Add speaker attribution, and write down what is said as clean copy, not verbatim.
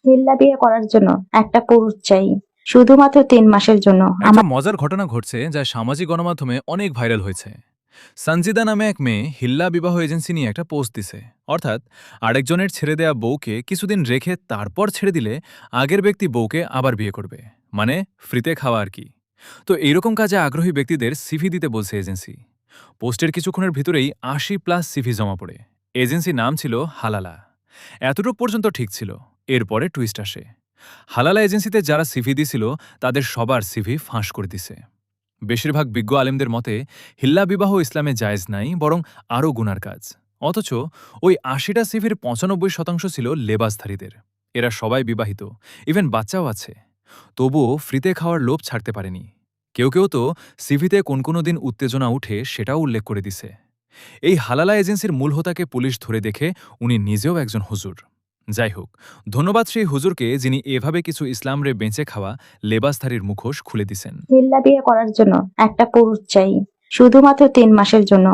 Speaker 1: হিল্লা বিয়ে করার জন্য একটা পুরুষ চাই, শুধুমাত্র 3 মাসের জন্য।
Speaker 2: একটা মজার ঘটনা ঘটছে যা সামাজিক গণমাধ্যমে অনেক ভাইরাল হয়েছে। সঞ্জিদা নামে এক মেয়ে হিল্লা বিবাহ এজেন্সি নিয়ে একটা পোস্ট দিছে। অর্থাৎ আরেকজনের ছেড়ে দেয়া বউকে কিছুদিন রেখে তারপর ছেড়ে দিলে আগের ব্যক্তি বউকে আবার বিয়ে করবে, মানে ফ্রিতে খাওয়া আর কি। তো এইরকম কাজে আগ্রহী ব্যক্তিদের সিভি দিতে বলছে এজেন্সি। পোস্টের কিছুক্ষণের ভিতরেই 80+ সিভি জমা পড়ে। এজেন্সির নাম ছিল হালালা। এতটুক পর্যন্ত ঠিক ছিল। এরপরে টুইস্ট আসে। হালালা এজেন্সিতে যারা সিভি দিছিল তাদের সবার সিভি ফাঁস করে দিছে। বেশিরভাগ বিজ্ঞ আলেমদের মতে হিল্লা বিবাহ ইসলামে জায়েজ নাই, বরং আরও গুনার কাজ। অথচ ওই ৮০টা সিভির ৯৫% ছিল লেবাসধারীদের। এরা সবাই বিবাহিত, ইভেন বাচ্চাও আছে। তবুও ফ্রিতে খাওয়ার লোভ ছাড়তে পারেনি। কেউ কেউ তো সিভিতে কোন দিন উত্তেজনা উঠে সেটাও উল্লেখ করে দিছে। এই হালালা এজেন্সির মূল হোতাকে পুলিশ ধরে দেখে উনি নিজেও একজন হুজুর। যাই হোক, ধন্যবাদ সেই হুজুরকে যিনি এভাবে কিছু ইসলামরে বেঁচে খাওয়া লেবাসধারীর মুখোশ খুলে দিছেন।
Speaker 1: হিল্লা বিয়ে করার জন্য একটা পুরুষ চাই, শুধুমাত্র 3 মাসের জন্য।